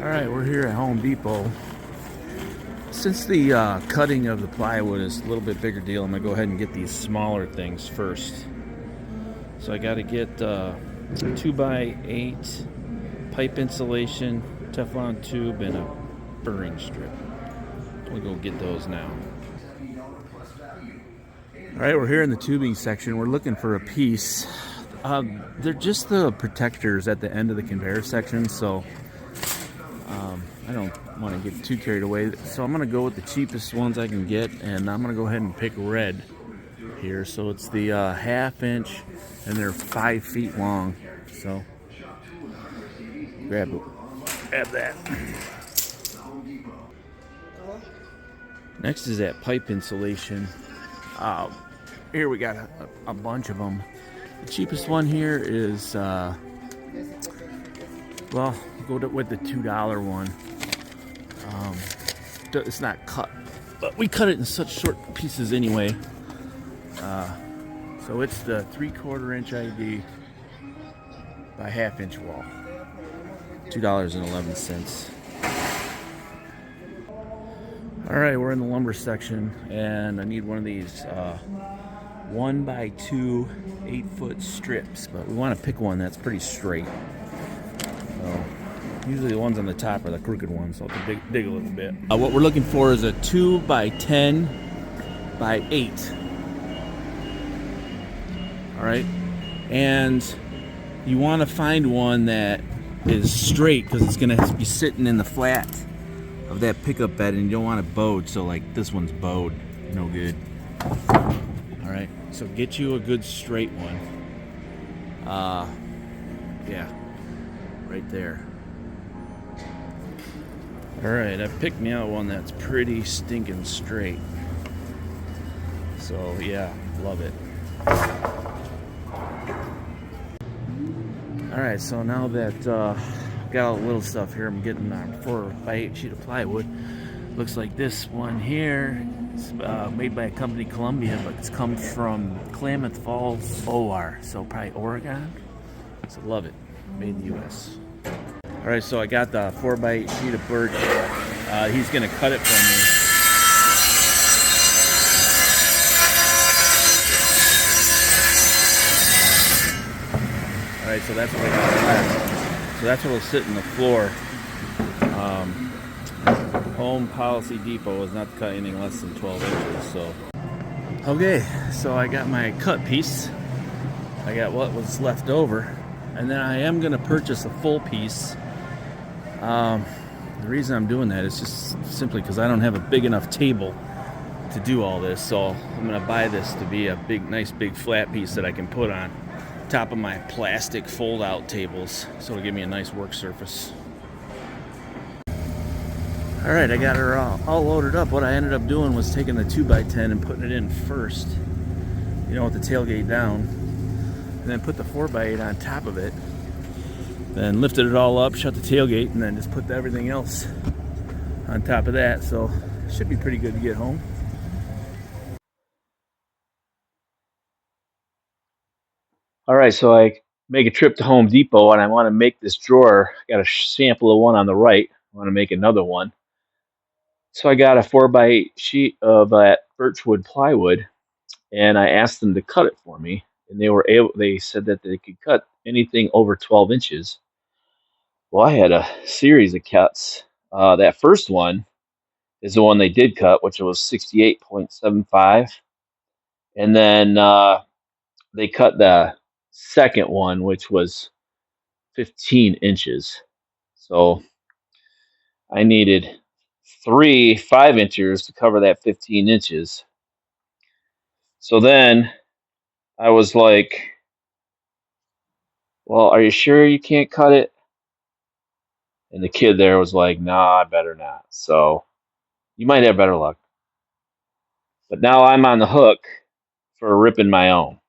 Alright, we're here at Home Depot. Since the cutting of the plywood is a little bit bigger deal, I'm going to go ahead and get these smaller things first. So I got to get 2x8 pipe insulation, Teflon tube, and a burring strip. We'll go get those now. Alright, we're here in the tubing section. We're looking for a piece. They're just the protectors at the end of the conveyor section, so I don't want to get too carried away. So I'm going to go with the cheapest ones I can get, and I'm going to go ahead and pick red here. So it's the 1/2 inch, and they're 5 feet long. So grab that. Next is that pipe insulation. Here we got a bunch of them. The cheapest one here is, well, go with the $2 one. It's not cut, but we cut it in such short pieces anyway. So it's the 3/4 inch ID by 1/2 inch wall. $2.11. All right, we're in the lumber section, and I need one of these 1x2 8-foot strips, but we want to pick one that's pretty straight. So usually the ones on the top are the crooked ones, so I'll have to dig a little bit. What we're looking for is a 2x10 by 8. All right, and you want to find one that is straight because it's going to be sitting in the flat of that pickup bed, and you don't want it bowed. So like this one's bowed, no good. All right, so get you a good straight one. Yeah, right there. All right, I picked me out one that's pretty stinking straight. So yeah, love it. All right, so now that got all the little stuff here, I'm getting a 4x8 sheet of plywood. Looks like this one here is made by a company, Columbia, but it's come from Klamath Falls, OR, so probably Oregon. So love it, made in the U.S. All right, so I got the 4x8 sheet of birch. He's gonna cut it for me. All right, so that's what I got left. So that's what will sit in the floor. Home Policy Depot is not to cut anything less than 12 inches. So, okay, so I got my cut piece. I got what was left over, and then I am gonna purchase a full piece. The reason I'm doing that is just simply because I don't have a big enough table to do all this. So I'm gonna buy this to be a nice big flat piece that I can put on top of my plastic fold-out tables, so it'll give me a nice work surface. All right, I got her all loaded up. What I ended up doing was taking the 2x10 and putting it in first, you know, with the tailgate down, and then put the 4x8 on top of it, then lifted it all up, shut the tailgate, and then just put everything else on top of that. So it should be pretty good to get home. All right, so I make a trip to Home Depot, and I want to make this drawer. I got a sample of one on the right. I want to make another one. So I got a 4x8 sheet of birchwood plywood, and I asked them to cut it for me, and they said that they could cut anything over 12 inches. Well, I had a series of cuts. That first one is the one they did cut, which was 68.75, and then they cut the second one, which was 15 inches. So I needed 3 5-inchers to cover that 15 inches. So then I was like, well, are you sure you can't cut it? And the kid there was like, nah, I better not. So you might have better luck. But now I'm on the hook for ripping my own.